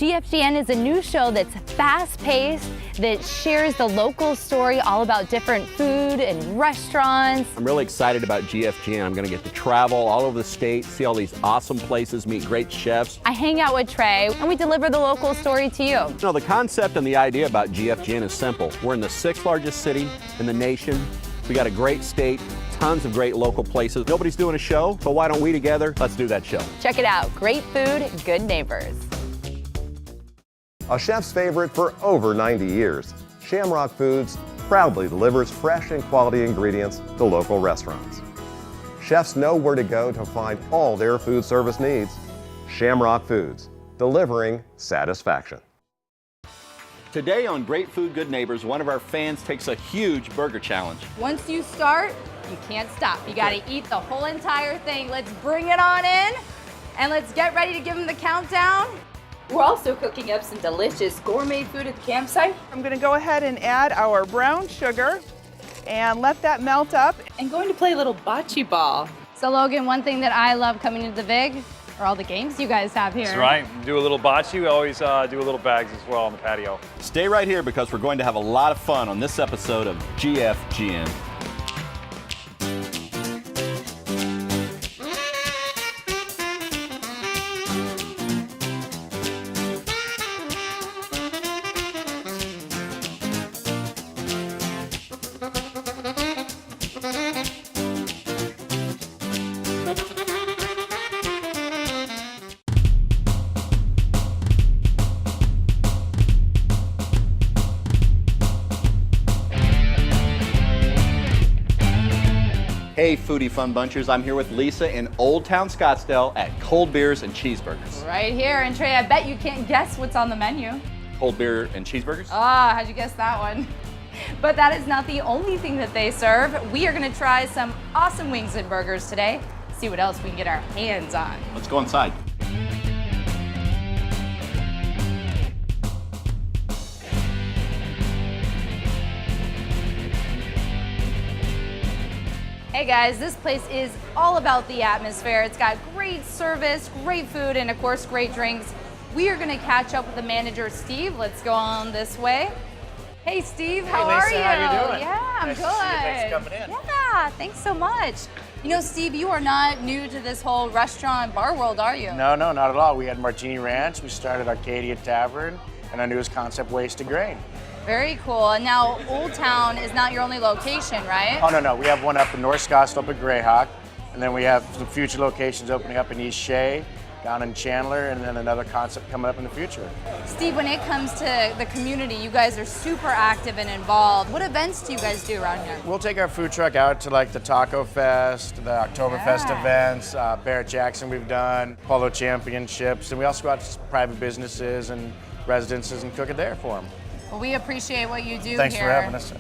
GFGN is a new show that's fast-paced, that shares the local story all about different food and restaurants. I'm really excited about GFGN. I'm going to get to travel all over the state, see all these awesome places, meet great chefs. I hang out with Trey, and we deliver the local story to you. You know, the concept and the idea about GFGN is simple. We're in the 6th largest city in the nation. We got a great state, tons of great local places. Nobody's doing a show, so why don't we together? Let's do that show. Check it out. Great food, good neighbors. A chef's favorite for over 90 years, Shamrock Foods proudly delivers fresh and quality ingredients to local restaurants. Chefs know where to go to find all their food service needs. Shamrock Foods, delivering satisfaction. Today on Great Food, Good Neighbors, one of our fans takes a huge burger challenge. Once you start, you can't stop. You gotta eat the whole entire thing. Let's bring it on in, and let's get ready to give them the countdown. We're also cooking up some delicious gourmet food at the campsite. I'm going to go ahead and add our brown sugar and let that melt up. And going to play a little bocce ball. So Logan, one thing that I love coming to the Vig are all the games you guys have here. That's right. Do a little bocce. We always do a little bags as well on the patio. Stay right here because we're going to have a lot of fun on this episode of GFGN. Hey Foodie Fun Bunchers, I'm here with Lisa in Old Town Scottsdale at Cold Beers and Cheeseburgers. Right here, and Trey, I bet you can't guess what's on the menu. Cold beer and cheeseburgers? Ah, how'd you guess that one? But that is not the only thing that they serve. We are gonna try some awesome wings and burgers today. See what else we can get our hands on. Let's go inside. Hey guys, this place is all about the atmosphere. It's got great service, great food, and of course, great drinks. We are gonna catch up with the manager, Steve. Let's go on this way. Hey Steve, how Hey, are Lisa, you? how you doing? Yeah, I'm Nice good. to see you. Thanks for coming in. Yeah, thanks so much. You know, Steve, you are not new to this whole restaurant bar world, are you? No, not at all. We had Martini Ranch, we started Arcadia Tavern, and our newest concept, Waste to Grain. Very cool. And now Old Town is not your only location, right? Oh, no, we have one up in North Scottsdale up at Greyhawk, and then we have some future locations opening up in East Shea, down in Chandler, and then another concept coming up in the future. Steve, when it comes to the community, you guys are super active and involved. What events do you guys do around here? We'll take our food truck out to like the Taco Fest, the Oktoberfest events, Barrett Jackson we've done, Polo Championships, and we also go out to private businesses and residences and cook it there for them. Well, we appreciate what you do Thanks here. for having us.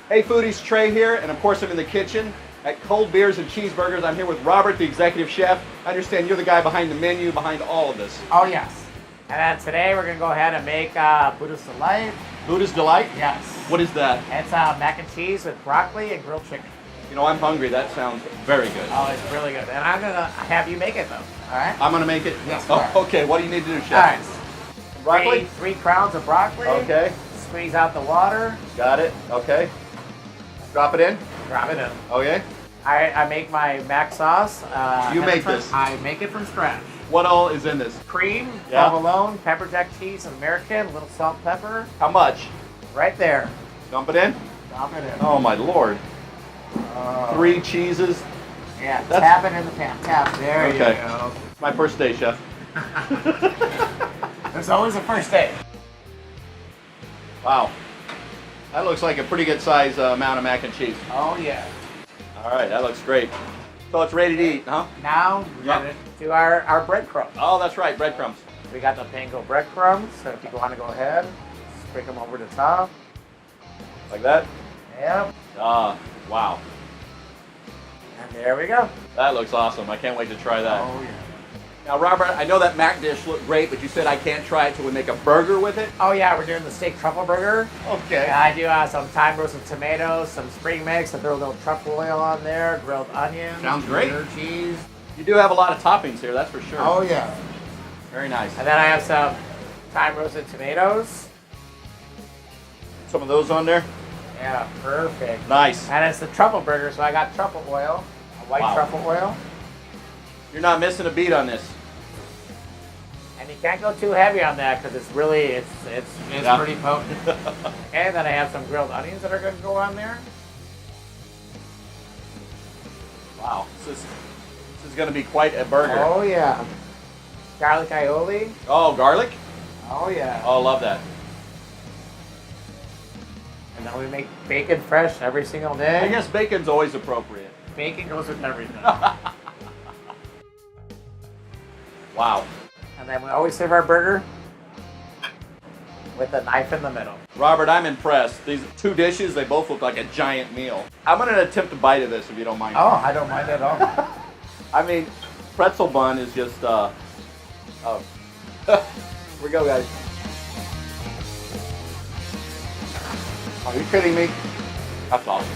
Hey Foodies, Trey here, and of course I'm in the kitchen at Cold Beers and Cheeseburgers. I'm here with Robert, the executive chef. I understand you're the guy behind the menu, behind all of this. Oh yes. And then today we're gonna go ahead and make Buddha's Delight. Buddha's Delight? Yes. What is that? It's mac and cheese with broccoli and grilled chicken. You know, I'm hungry. That sounds very good. Oh, it's really good. And I'm gonna have you make it though. All right. I'm gonna make it? Yes, Oh, sir. okay, what do you need to do, All chef? right. Broccoli? Three crowns of broccoli. Okay. Squeeze out the water. Got it, okay. Drop it in? Drop it in. Okay. I make my mac sauce. You make this? I make it from scratch. What all is in this? Cream, Yeah. provolone, pepper jack cheese, American, a little salt, pepper. How much? Right there. Dump it in? Drop it in. Oh my Lord. 3 cheeses. Yeah, That's- tap it in the pan. Tap. There you Okay. go. My first day, chef. There's always a first date. Wow. That looks like a pretty good size amount of mac and cheese. Oh yeah. All right, that looks great. So it's ready to eat, huh? Now we got it to our breadcrumbs. Oh, that's right, breadcrumbs. We got the panko breadcrumbs. So if you want to go ahead, stick them over the top. Like that? Yep. Ah, wow. And there we go. That looks awesome. I can't wait to try that. Oh yeah. Now, Robert, I know that mac dish looked great, but you said I can't try it till we make a burger with it? Oh yeah, we're doing the steak truffle burger. Okay. And I do some thyme roasted tomatoes, some spring mix, I throw a little truffle oil on there, grilled onions. Sounds great. Cheddar cheese. You do have a lot of toppings here, that's for sure. Oh yeah. Very nice. And then I have some thyme roasted tomatoes. Some of those on there? Yeah, perfect. Nice. And it's the truffle burger, so I got truffle oil, a white Wow. truffle oil. You're not missing a beat on this. And you can't go too heavy on that because it's really, it's Yeah. pretty potent. And then I have some grilled onions that are going to go on there. Wow. This is going to be quite a burger. Oh yeah. Garlic aioli. Oh, garlic? Oh yeah. Oh, love that. And then we make bacon fresh every single day. I guess bacon's always appropriate. Bacon goes with everything. Wow. And then we always serve our burger with a knife in the middle. Robert, I'm impressed. These two dishes, they both look like a giant meal. I'm going to attempt a bite of this if you don't mind. Oh, I don't mind at all. I mean, pretzel bun is just, oh. Here we go, guys. Are you kidding me? That's awesome.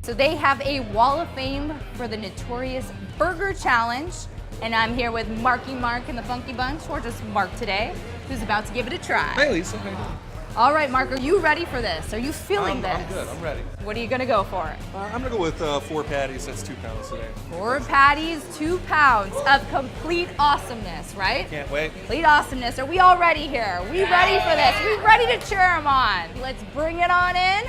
So they have a wall of fame for the notorious Burger Challenge. And I'm here with Marky Mark and the Funky Bunch, or just Mark today, who's about to give it a try. Hey Lisa, how you doing? All right, Mark, are you ready for this? Are you feeling this? I'm good, I'm ready. What are you gonna go for? I'm gonna go with 4 patties, that's 2 pounds today. 4 patties, 2 pounds of complete awesomeness, right? Can't wait. Complete awesomeness. Are we all ready here? We ready for this? We ready to cheer them on? Let's bring it on in,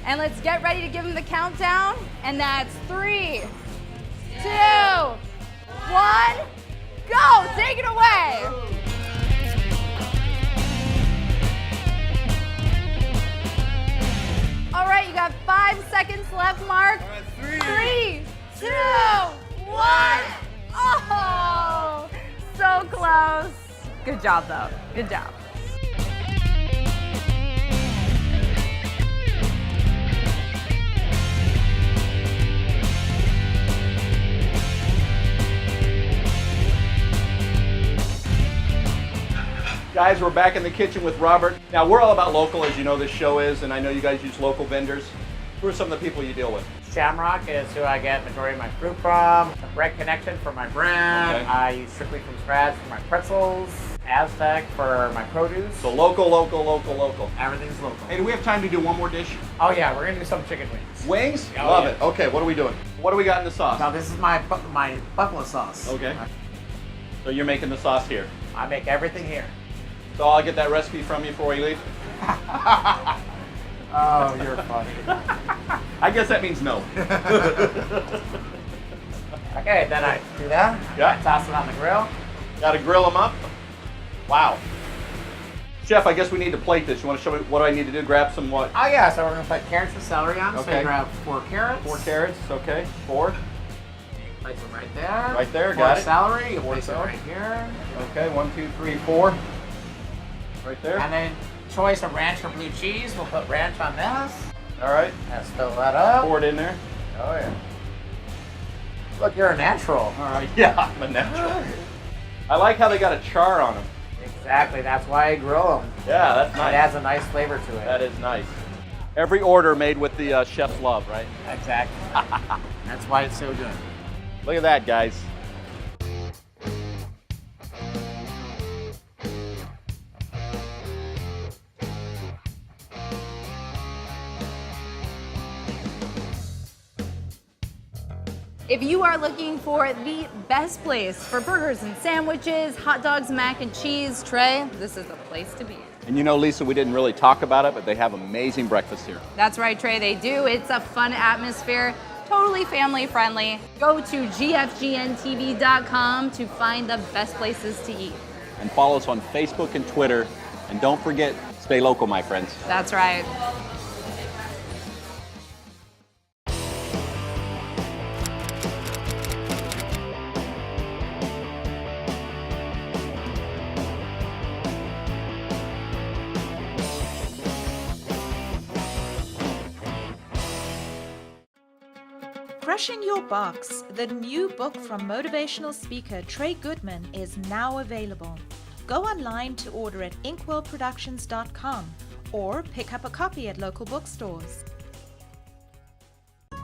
and let's get ready to give them the countdown. And that's 3, 2, 1, go! Take it away! All right, you got 5 seconds left, Mark. All right, 3, 2, 1. Oh, so close. Good job, though. Good job. Guys, we're back in the kitchen with Robert. Now, we're all about local, as you know this show is, and I know you guys use local vendors. Who are some of the people you deal with? Shamrock is who I get majority of my fruit from. The Bread Connection for my bread. Okay. I use Strictly from Scratch for my pretzels. Aztec for my produce. So local, local, local, local. Everything's local. Hey, do we have time to do one more dish? Oh yeah, we're gonna do some chicken wings. Wings? Oh, Love yeah. it. Okay, what are we doing? What do we got in the sauce? Now this is my buffalo sauce. Okay. So you're making the sauce here. I make everything here. So I'll get that recipe from you before we leave? Oh, you're funny. I guess that means no. Okay, then I do that. Yeah. I toss it on the grill. Gotta grill them up. Wow. Chef, I guess we need to plate this. You want to show me what I need to do? Grab some what? Oh yeah, so we're gonna put carrots and celery on. So Okay. you grab 4 carrots. 4 carrots, okay. 4. Place them right there. Right there, 4 got it. celery. You 4 place it celery. right here. Okay, 1, 2, 3, 4. Right there. And then choice of ranch or blue cheese. We'll put ranch on this. All right. Let's fill that up. Pour it in there. Oh yeah. Look, you're a natural. All right. Yeah, I'm a natural. I like how they got a char on them. Exactly. That's why I grill them. Yeah, that's It nice. adds a nice flavor to it. That is nice. Every order made with the chef's love, right? Exactly. That's why it's so good. Look at that, guys. If you are looking for the best place for burgers and sandwiches, hot dogs, mac and cheese, Trey, this is the place to be. And you know, Lisa, we didn't really talk about it, but they have amazing breakfast here. That's right, Trey, they do. It's a fun atmosphere, totally family friendly. Go to GFGNTV.com to find the best places to eat. And follow us on Facebook and Twitter. And don't forget, stay local, my friends. That's right. Crushing Your Box, the new book from motivational speaker Trey Goodman, is now available. Go online to order at inkwellproductions.com or pick up a copy at local bookstores.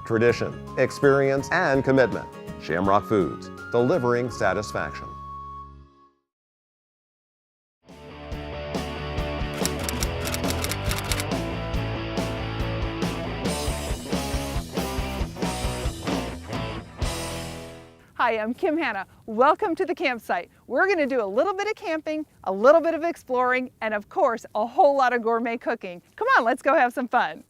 Tradition, experience, and commitment. Shamrock Foods, delivering satisfaction. Hi, I'm Kim Hanna. Welcome to the campsite. We're going to do a little bit of camping, a little bit of exploring, and of course, a whole lot of gourmet cooking. Come on, let's go have some fun.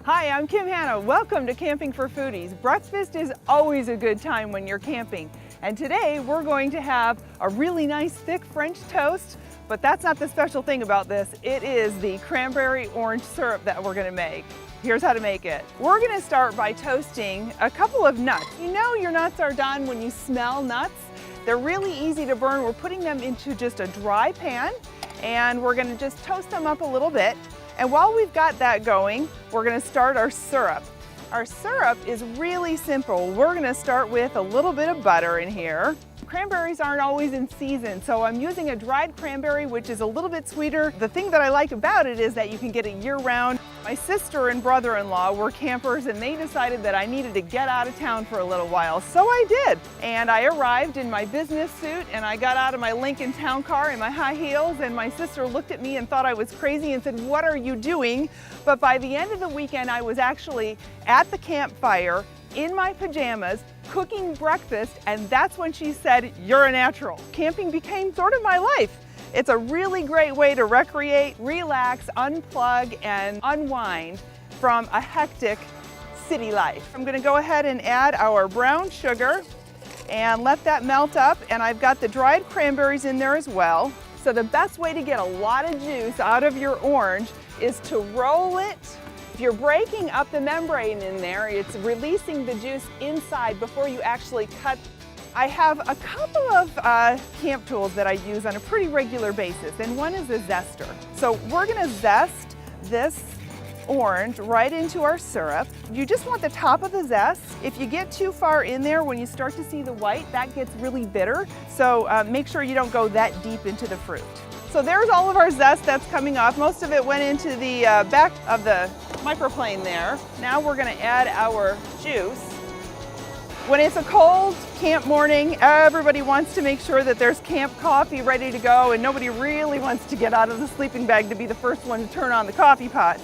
Hi, I'm Kim Hanna. Welcome to Camping for Foodies. Breakfast is always a good time when you're camping. And today we're going to have a really nice thick French toast, but that's not the special thing about this. It is the cranberry orange syrup that we're gonna make. Here's how to make it. We're gonna start by toasting a couple of nuts. You know your nuts are done when you smell nuts. They're really easy to burn. We're putting them into just a dry pan and we're gonna just toast them up a little bit. And while we've got that going, we're gonna start our syrup. Our syrup is really simple. We're gonna start with a little bit of butter in here. Cranberries aren't always in season, so I'm using a dried cranberry, which is a little bit sweeter. The thing that I like about it is that you can get it year-round. My sister and brother-in-law were campers, and they decided that I needed to get out of town for a little while, so I did. And I arrived in my business suit, and I got out of my Lincoln Town Car in my high heels, and my sister looked at me and thought I was crazy and said, "What are you doing?" But by the end of the weekend, I was actually at the campfire in my pajamas, cooking breakfast, and that's when she said, "You're a natural." Camping became sort of my life. It's a really great way to recreate, relax, unplug, and unwind from a hectic city life. I'm gonna go ahead and add our brown sugar and let that melt up, and I've got the dried cranberries in there as well. So the best way to get a lot of juice out of your orange is to roll it. If you're breaking up the membrane in there, it's releasing the juice inside before you actually cut. I have a couple of camp tools that I use on a pretty regular basis, and one is a zester. So we're gonna zest this orange right into our syrup. You just want the top of the zest. If you get too far in there, when you start to see the white, that gets really bitter. So make sure you don't go that deep into the fruit. So there's all of our zest that's coming off. Most of it went into the back of the microplane there. Now we're gonna add our juice. When it's a cold camp morning, everybody wants to make sure that there's camp coffee ready to go, and nobody really wants to get out of the sleeping bag to be the first one to turn on the coffee pot.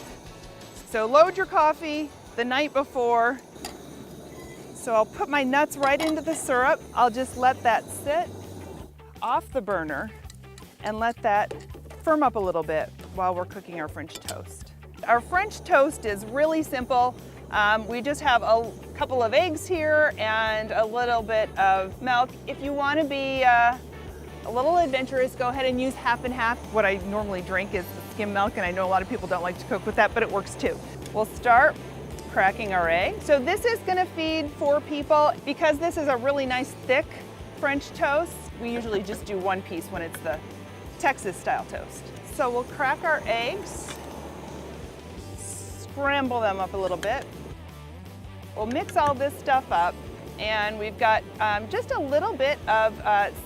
So load your coffee the night before. So I'll put my nuts right into the syrup. I'll just let that sit off the burner and let that firm up a little bit while we're cooking our French toast. Our French toast is really simple. We just have a couple of eggs here and a little bit of milk. If you want to be a little adventurous, go ahead and use half and half. What I normally drink is skim milk, and I know a lot of people don't like to cook with that, but it works too. We'll start cracking our egg. So this is going to feed 4 people. Because this is a really nice thick French toast, we usually just do one piece when it's the Texas style toast. So we'll crack our eggs, scramble them up a little bit. We'll mix all this stuff up, and we've got just a little bit of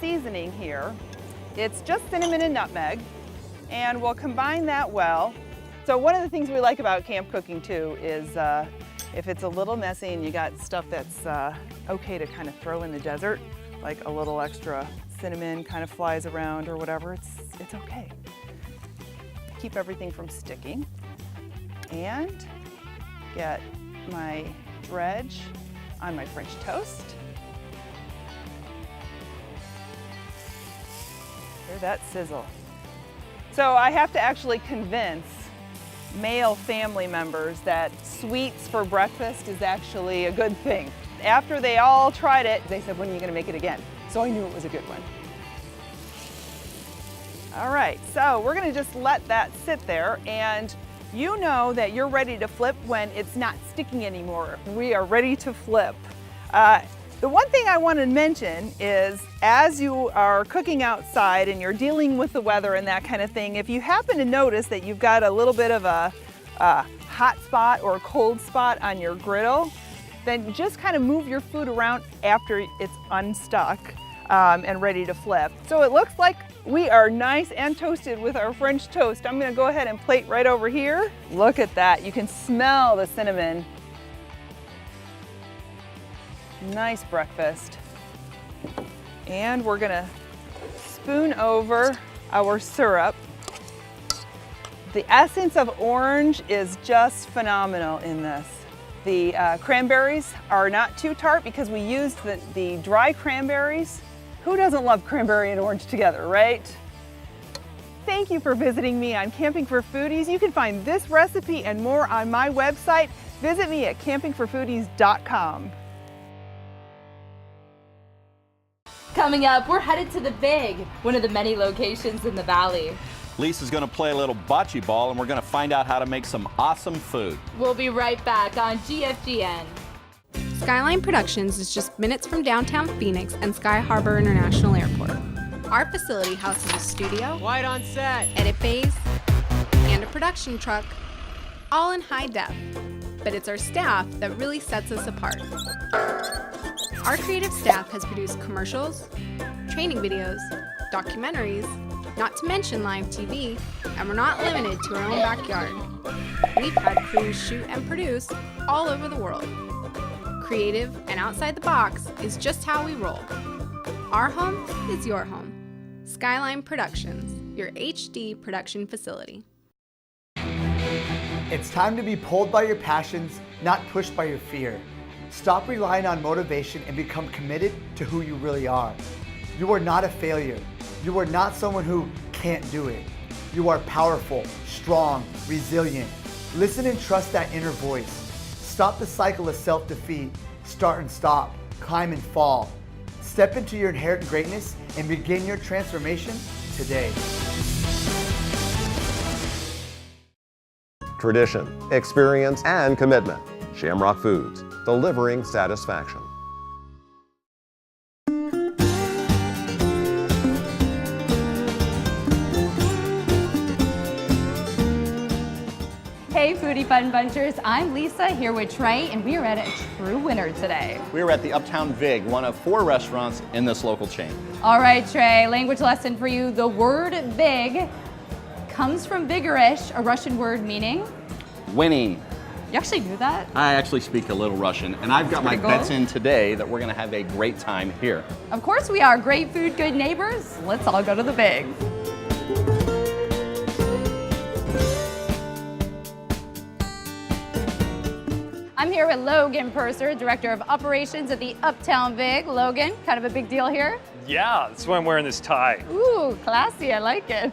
seasoning here. It's just cinnamon and nutmeg, and we'll combine that well. So one of the things we like about camp cooking too is if it's a little messy and you got stuff that's okay to kind of throw in the desert, like a little extra cinnamon kind of flies around or whatever, it's okay. Keep everything from sticking. And get my dredge on my French toast. Hear that sizzle. So I have to actually convince male family members that sweets for breakfast is actually a good thing. After they all tried it, they said, "When are you gonna make it again?" So I knew it was a good one. All right, so we're gonna just let that sit there, and you know that you're ready to flip when it's not sticking anymore. We are ready to flip. The one thing I want to mention is as you are cooking outside and you're dealing with the weather and that kind of thing, if you happen to notice that you've got a little bit of a hot spot or a cold spot on your griddle, then just kind of move your food around after it's unstuck and ready to flip. So it looks like we are nice and toasted with our French toast. I'm going to go ahead and plate right over here. Look at that. You can smell the cinnamon. Nice breakfast. And we're gonna spoon over our syrup. The essence of orange is just phenomenal in this. The cranberries are not too tart because we used the dry cranberries. Who doesn't love cranberry and orange together, right? Thank you for visiting me on Camping for Foodies. You can find this recipe and more on my website. Visit me at campingforfoodies.com. Coming up, we're headed to the Big, one of the many locations in the Valley. Lisa's going to play a little bocce ball, and we're going to find out how to make some awesome food. We'll be right back on GFGN. Skyline Productions is just minutes from downtown Phoenix and Sky Harbor International Airport. Our facility houses a studio, White on set, edit bays, and a production truck, all in high def. But it's our staff that really sets us apart. Our creative staff has produced commercials, training videos, documentaries, not to mention live TV, and we're not limited to our own backyard. We've had crews shoot and produce all over the world. Creative and outside the box is just how we roll. Our home is your home. Skyline Productions, your HD production facility. It's time to be pulled by your passions, not pushed by your fear. Stop relying on motivation and become committed to who you really are. You are not a failure. You are not someone who can't do it. You are powerful, strong, resilient. Listen and trust that inner voice. Stop the cycle of self-defeat. Start and stop, climb and fall. Step into your inherent greatness and begin your transformation today. Tradition, experience, and commitment. Shamrock Foods, delivering satisfaction. Hey Foodie Fun Bunchers, I'm Lisa here with Trey and we are at a true winner today. We're at the Uptown Vig, one of 4 restaurants in this local chain. All right Trey, language lesson for you. The word Vig comes from vigorish, a Russian word meaning? Winning. You actually knew that? I actually speak a little Russian, and I've got my bets in today that we're going to have a great time here. Of course we are. Great food, good neighbors. Let's all go to the Big. I'm here with Logan Purser, Director of Operations at the Uptown Vig. Logan, kind of a big deal here? Yeah, that's why I'm wearing this tie. Ooh, classy, I like it.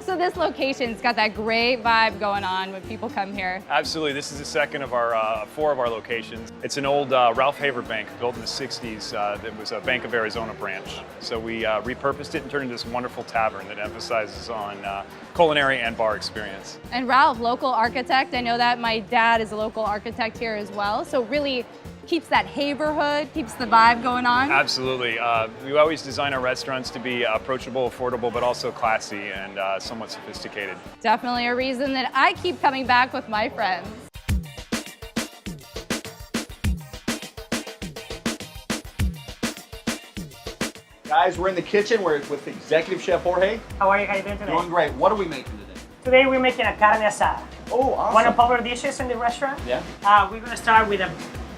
So this location's got that great vibe going on when people come here. Absolutely, this is the second of our 4 of our locations. It's an old Ralph Haver bank built in the 60s. That was a Bank of Arizona branch. So we repurposed it and turned into this wonderful tavern that emphasizes on culinary and bar experience. And Ralph, local architect. I know that my dad is a local architect here as well. So really keeps that Haverhood, keeps the vibe going on. Absolutely. We always design our restaurants to be approachable, affordable, but also classy and somewhat sophisticated. Definitely a reason that I keep coming back with my friends. Guys, we're in the kitchen. We're with Executive Chef Jorge. How are you? How are you doing today? Doing great. What are we making today? Today we're making a carne asada. Oh, awesome. One of popular dishes in the restaurant. Yeah. We're going to start with a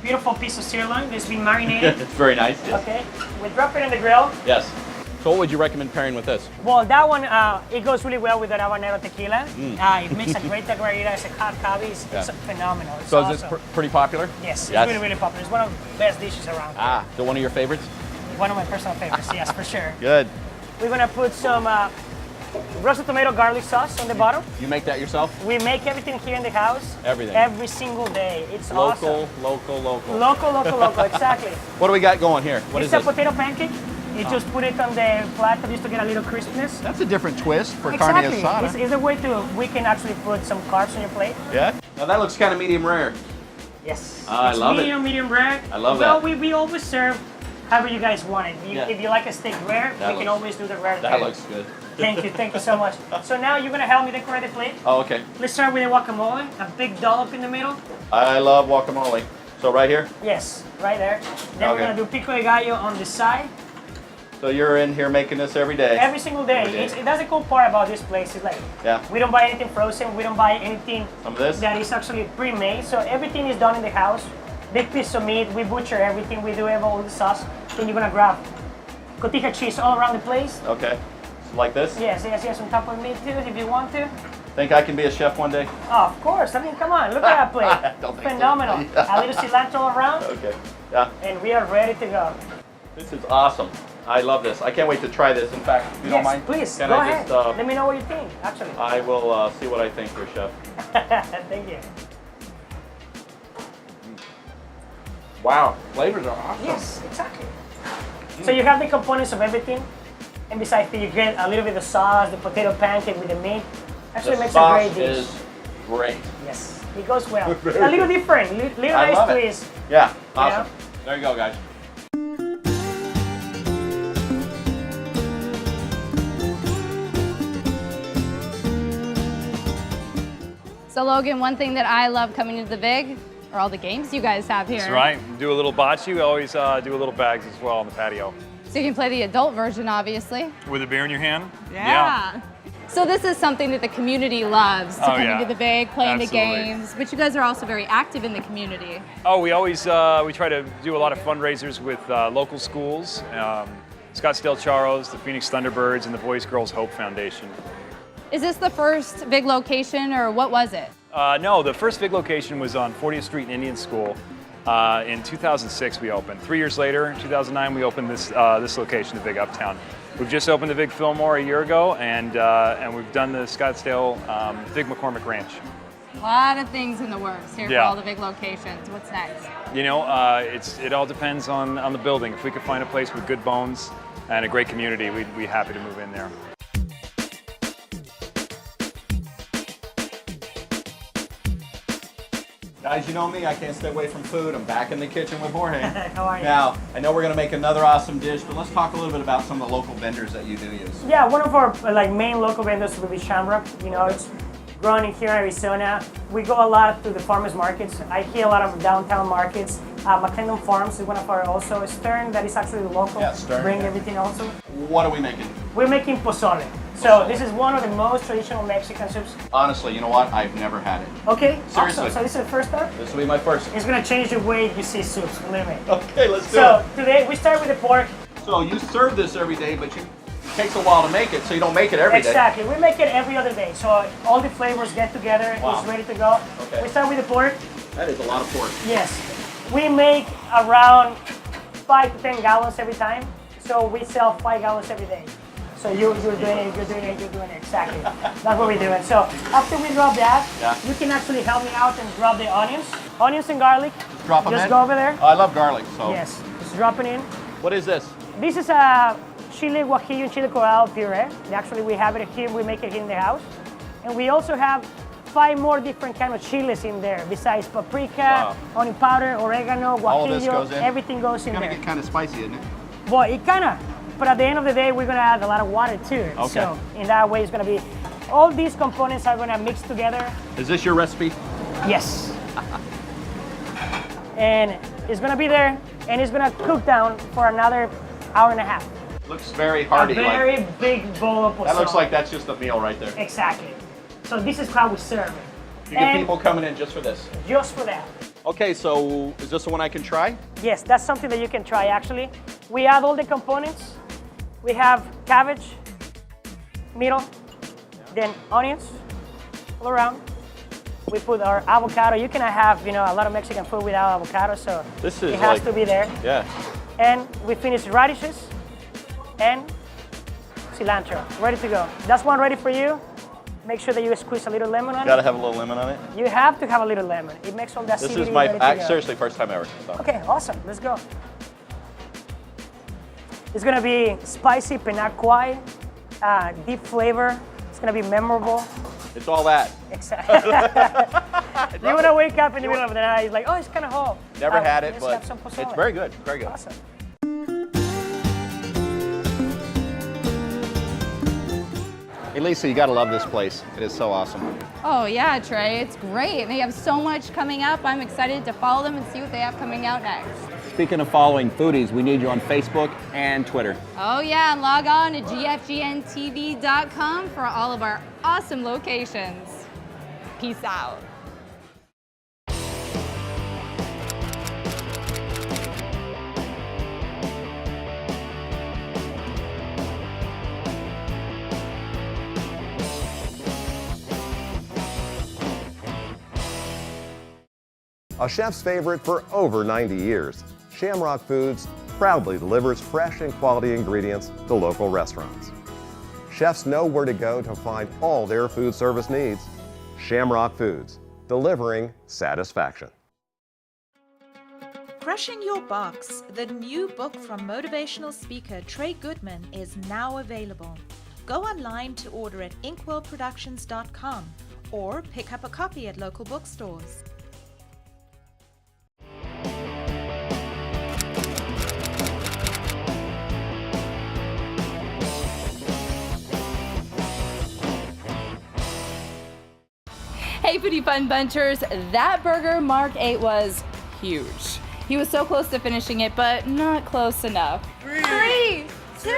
beautiful piece of sirloin that's been marinated. It's very nice. Yes. Okay. We drop it in the grill. Yes. So what would you recommend pairing with this? Well, that one, it goes really well with the habanero tequila. It makes a great margarita. It's a hot coffee. It's phenomenal. It's so awesome. Is this pretty popular? Yes, it's really, really popular. It's one of the best dishes around. So one of your favorites? One of my personal favorites, yes, for sure. Good. We're going to put some roasted tomato garlic sauce on the bottom. You make that yourself? We make everything here in the house. Everything? Every single day. It's awesome. Local. Local, exactly. What do we got going here? What is this? It's a potato pancake. You just put it on the flat just to get a little crispness. That's a different twist for carne asada. It's a way we can actually put some carbs on your plate. Yeah? Now that looks kind of medium rare. Yes. I It's love medium, medium rare. I love well, that. we always serve however you guys want it. Yeah. If you like a steak rare, That we can looks- always do the rare. That too. looks good. Thank you so much. So now you're gonna help me decorate the plate. Oh, okay. Let's start with the guacamole, a big dollop in the middle. I love guacamole. So right here? Yes, right there. Then we're Okay. gonna do pico de gallo on the side. So you're in here making this every day? Every single day. Every day. That's the cool part about this place. Is like Yeah. we don't buy anything frozen. We don't buy anything Some of this? that is actually pre-made. So everything is done in the house. Big piece of meat. We butcher everything. We do all the sauce. Then you're gonna grab cotija cheese all around the place. Okay. Like this? Yes, on top of meat too, if you want to. Think I can be a chef one day? Oh, of course. I mean, come on. Look at that plate. Don't think so. Phenomenal. A little cilantro around, Okay. Yeah. and we are ready to go. This is awesome. I love this. I can't wait to try this. In fact, if you don't mind, please, can go I ahead. just, Let me know what you think, actually. I will see what I think here, chef. Thank you. Wow, flavors are awesome. Yes, exactly. So you have the components of everything, and besides that, you get a little bit of sauce, the potato pancake with the meat. Actually, The makes a sauce great dish. is great. Yes, it goes well. Very A little good. different, little I nice love it. twist. Yeah, awesome. There you go, guys. So Logan, one thing that I love coming into the Big are all the games you guys have here. That's right. Do a little bocce. We always do a little bags as well on the patio. So you can play the adult version, obviously. With a beer in your hand? Yeah. So this is something that the community loves, to come into the Big, playing the Absolutely. games. But you guys are also very active in the community. Oh, we always we try to do a lot of fundraisers with local schools, Scottsdale Charros, the Phoenix Thunderbirds, and the Boys Girls Hope Foundation. Is this the first Big location, or what was it? No, the first Big location was on 40th Street in Indian School. In 2006 we opened. 3 years later, in 2009, we opened this this location, the Big Uptown. We've just opened the Big Fillmore a year ago, and we've done the Scottsdale Big McCormick Ranch. A lot of things in the works here for Yeah. all the Big locations. What's next? You know, it all depends on the building. If we could find a place with good bones and a great community, we'd be happy to move in there. Guys, you know me, I can't stay away from food. I'm back in the kitchen with Jorge. How are you? Now, I know we're going to make another awesome dish, but let's talk a little bit about some of the local vendors that you do use. Yeah, one of our main local vendors will be Shamrock. You know, it's grown in here in Arizona. We go a lot to the farmers markets. I hear a lot of downtown markets. McClendon Farms is one of our also. Stern, that is actually local. Yeah, Stern, Bring yeah. everything also. What are we making? We're making pozole. So this is one of the most traditional Mexican soups. Honestly, you know what? I've never had it. Okay, Seriously. awesome. So this is the first time? This will be my first. It's gonna change the way you see soups, believe me. Okay, let's do So it. today we start with the pork. So you serve this every day, but it takes a while to make it, so you don't make it every day. Exactly. We make it every other day. So all the flavors get together. Wow. It's ready to go. Okay. We start with the pork. That is a lot of pork. Yes. We make around 5 to 10 gallons every time. So we sell 5 gallons every day. So you're doing it, exactly. That's what we're doing. So after we drop that, you can actually help me out and drop the onions. Onions and garlic. Just drop them in? Just go over there. I love garlic, so. Yes, just drop it in. What is this? This is a chile guajillo and chile colorado puree. Actually, we have it here. We make it here in the house. And we also have 5 more different kind of chiles in there, besides paprika, onion powder, oregano, guajillo. All of this goes in? Everything goes in It's there. gonna get kind of spicy, isn't it? Boy, it kind of, but at the end of the day, we're gonna add a lot of water to it. Okay. So in that way, it's gonna be, all these components are gonna mix together. Is this your recipe? Yes. And it's gonna be there, and it's gonna cook down for another hour and a half. Looks very hearty. A very like, big bowl of pozole. that looks like that's just a meal right there. Exactly. So this is how we serve it. You get people coming in just for this. Just for that. Okay, so is this the one I can try? Yes, that's something that you can try actually. We add all the components. We have cabbage, middle, then onions all around. We put our avocado. You cannot have, a lot of Mexican food without avocado, so This is it has like- to be there. Yeah. And we finish radishes and cilantro. Ready to go. That's one ready for you. Make sure that you squeeze a little lemon on Gotta it. have a little lemon on it. You have to have a little lemon. It makes all that This acidity is my ready to go. seriously first time ever. So. Okay, awesome. Let's go. It's gonna be spicy pinot quai, deep flavor. It's gonna be memorable. It's all that. Exactly. You want to wake up in the middle of the night, like, oh, it's kind of hot. Never had it, let's but have some pozole. it's very good. Very good. Awesome. Hey, Lisa, you got to love this place. It is so awesome. Oh yeah, Trey, it's great. They have so much coming up. I'm excited to follow them and see what they have coming out next. Speaking of following foodies, we need you on Facebook and Twitter. Oh yeah, and log on to gfgntv.com for all of our awesome locations. Peace out. A chef's favorite for over 90 years, Shamrock Foods proudly delivers fresh and quality ingredients to local restaurants. Chefs know where to go to find all their food service needs. Shamrock Foods, delivering satisfaction. Crushing Your Box, the new book from motivational speaker Trey Goodman, is now available. Go online to order at inkwellproductions.com or pick up a copy at local bookstores. Hey Foodie Fun Bunchers, that burger Mark ate was huge. He was so close to finishing it, but not close enough. 3, 2, 1.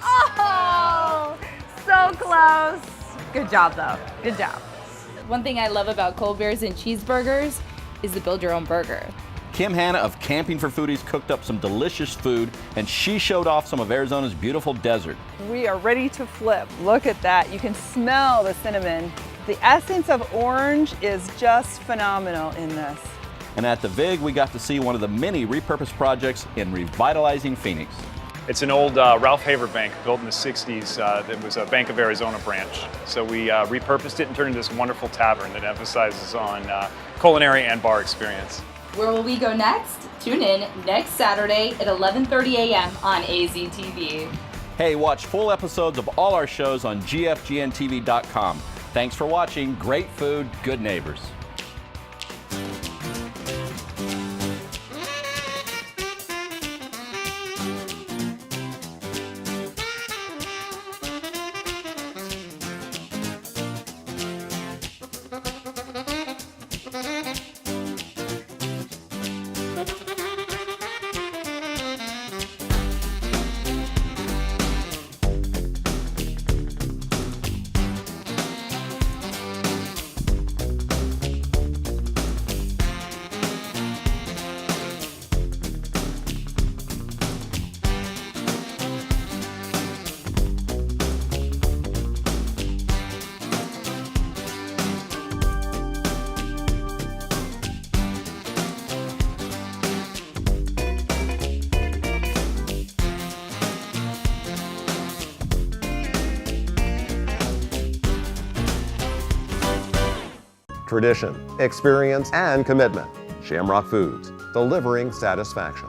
Oh, so close. Good job though, good job. One thing I love about Cold Beers and Cheeseburgers is the build your own burger. Kim Hanna of Camping for Foodies cooked up some delicious food, and she showed off some of Arizona's beautiful desert. We are ready to flip. Look at that. You can smell the cinnamon. The essence of orange is just phenomenal in this. And at the VIG, we got to see one of the many repurposed projects in revitalizing Phoenix. It's an old Ralph Haver bank built in the 60s that was a Bank of Arizona branch. So we repurposed it and turned it into this wonderful tavern that emphasizes on culinary and bar experience. Where will we go next? Tune in next Saturday at 11:30 a.m. on AZTV. Hey, watch full episodes of all our shows on GFGNTV.com. Thanks for watching. Great food, good neighbors. Tradition, experience, and commitment. Shamrock Foods, delivering satisfaction.